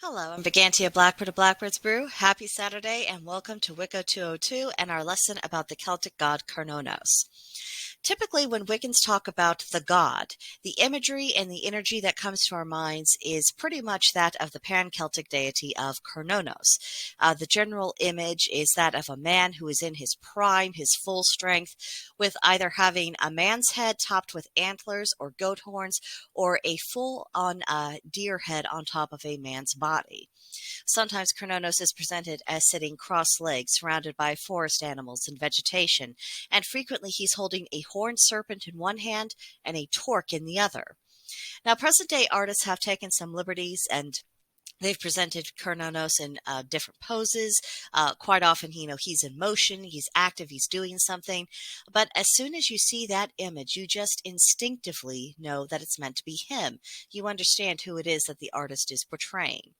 Hello, I'm Brigantia, Blackbird of Blackbird's Brew. Happy Saturday and welcome to Wicca 202 and our lesson about the Celtic god Cernunnos. Typically, when Wiccans talk about the god, the imagery and the energy that comes to our minds is pretty much that of the pan-Celtic deity of Cernunnos. The general image is that of a man who is in his prime, his full strength, with either having a man's head topped with antlers or goat horns, or a full-on deer head on top of a man's body. Sometimes Cernunnos is presented as sitting cross-legged, surrounded by forest animals and vegetation, and frequently he's holding a horned serpent in one hand and a torque in the other. Now, present-day artists have taken some liberties and they've presented Cernunnos in different poses. Quite often, he's in motion, he's active, he's doing something. But as soon as you see that image, you just instinctively know that it's meant to be him. You understand who it is that the artist is portraying.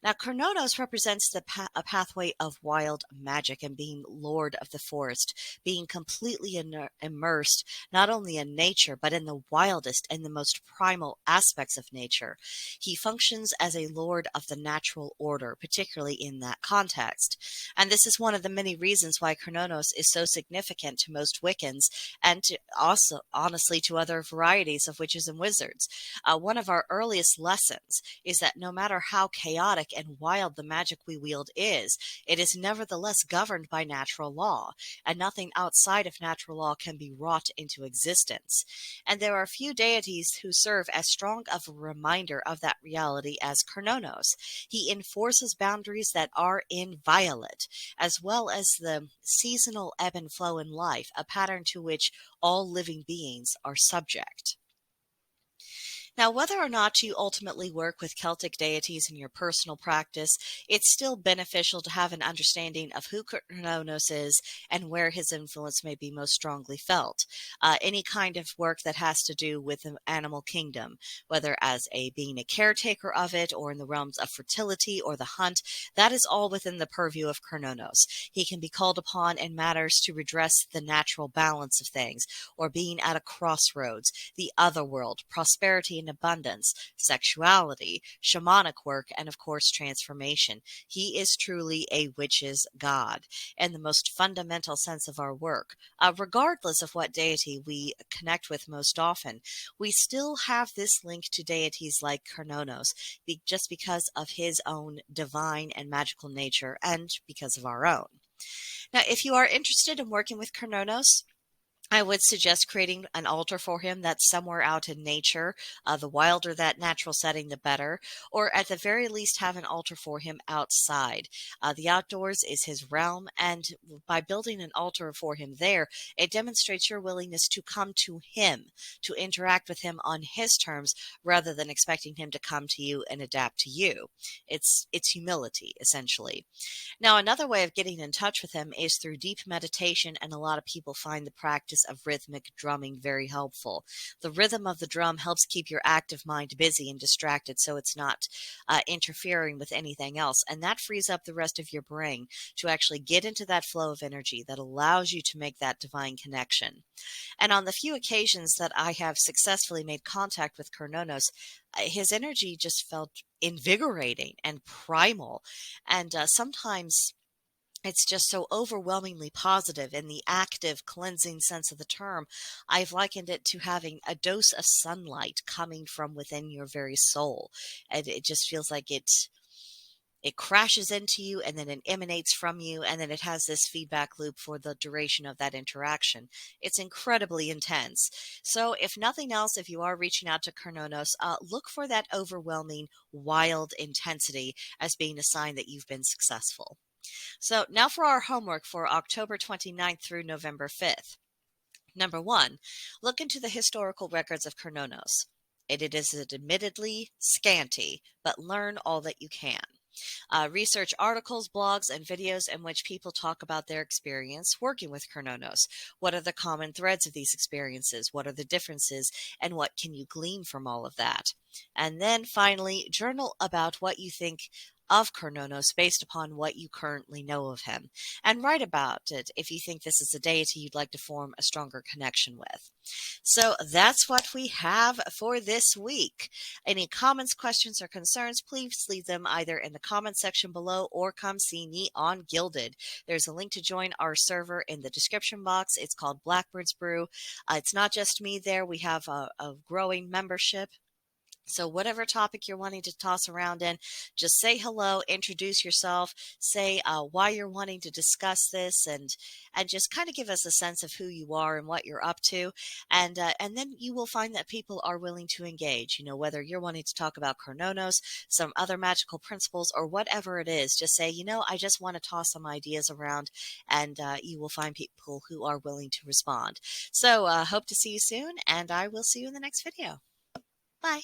Now, Cernunnos represents a pathway of wild magic and being lord of the forest, being completely immersed not only in nature, but in the wildest and the most primal aspects of nature. He functions as a lord of the natural order, particularly in that context. And this is one of the many reasons why Cernunnos is so significant to most Wiccans and also, honestly, to other varieties of witches and wizards. One of our earliest lessons is that no matter how chaotic and wild the magic we wield is, it is nevertheless governed by natural law, and nothing outside of natural law can be wrought into existence. And there are few deities who serve as strong of a reminder of that reality as Cernunnos. He enforces boundaries that are inviolate, as well as the seasonal ebb and flow in life, a pattern to which all living beings are subject. Now, whether or not you ultimately work with Celtic deities in your personal practice, it's still beneficial to have an understanding of who Cernunnos is and where his influence may be most strongly felt. Any kind of work that has to do with the animal kingdom, whether as being a caretaker of it or in the realms of fertility or the hunt, that is all within the purview of Cernunnos. He can be called upon in matters to redress the natural balance of things, or being at a crossroads, the other world, prosperity and abundance, sexuality, shamanic work, and of course transformation. He is truly a witch's god in the most fundamental sense of our work. Regardless of what deity we connect with most often, we still have this link to deities like Cernunnos just because of his own divine and magical nature and because of our own. Now, if you are interested in working with Cernunnos, I would suggest creating an altar for him that's somewhere out in nature. The wilder that natural setting, the better. Or at the very least, have an altar for him outside. The outdoors is his realm, and by building an altar for him there, it demonstrates your willingness to come to him, to interact with him on his terms, rather than expecting him to come to you and adapt to you. It's humility, essentially. Now, another way of getting in touch with him is through deep meditation, and a lot of people find the practice of rhythmic drumming very helpful. The rhythm of the drum helps keep your active mind busy and distracted so it's not interfering with anything else, and that frees up the rest of your brain to actually get into that flow of energy that allows you to make that divine connection. And on the few occasions that I have successfully made contact with Cernunnos, his energy just felt invigorating and primal, and sometimes it's just so overwhelmingly positive in the active, cleansing sense of the term. I've likened it to having a dose of sunlight coming from within your very soul. And it just feels like it crashes into you and then it emanates from you, and then it has this feedback loop for the duration of that interaction. It's incredibly intense. So if nothing else, if you are reaching out to Cernunnos, look for that overwhelming, wild intensity as being a sign that you've been successful. So now for our homework for October 29th through November 5th. Number 1, look into the historical records of Cernunnos. It is admittedly scanty, but learn all that you can. Research articles, blogs, and videos in which people talk about their experience working with Cernunnos. What are the common threads of these experiences? What are the differences? And what can you glean from all of that? And then finally, journal about what you think of Cernunnos based upon what you currently know of him, and write about it if you think this is a deity you'd like to form a stronger connection with. So that's what we have for this week. Any comments, questions, or concerns, please leave them either in the comment section below or come see me on Gilded. There's a link to join our server in the description box. It's called Blackbird's Brew. It's not just me there. We have a growing membership. So whatever topic you're wanting to toss around in, just say hello, introduce yourself, say why you're wanting to discuss this, and just kind of give us a sense of who you are and what you're up to, and then you will find that people are willing to engage. You know, whether you're wanting to talk about Cernunnos, some other magical principles, or whatever it is, just say, I just want to toss some ideas around, and you will find people who are willing to respond. So hope to see you soon, and I will see you in the next video. Bye.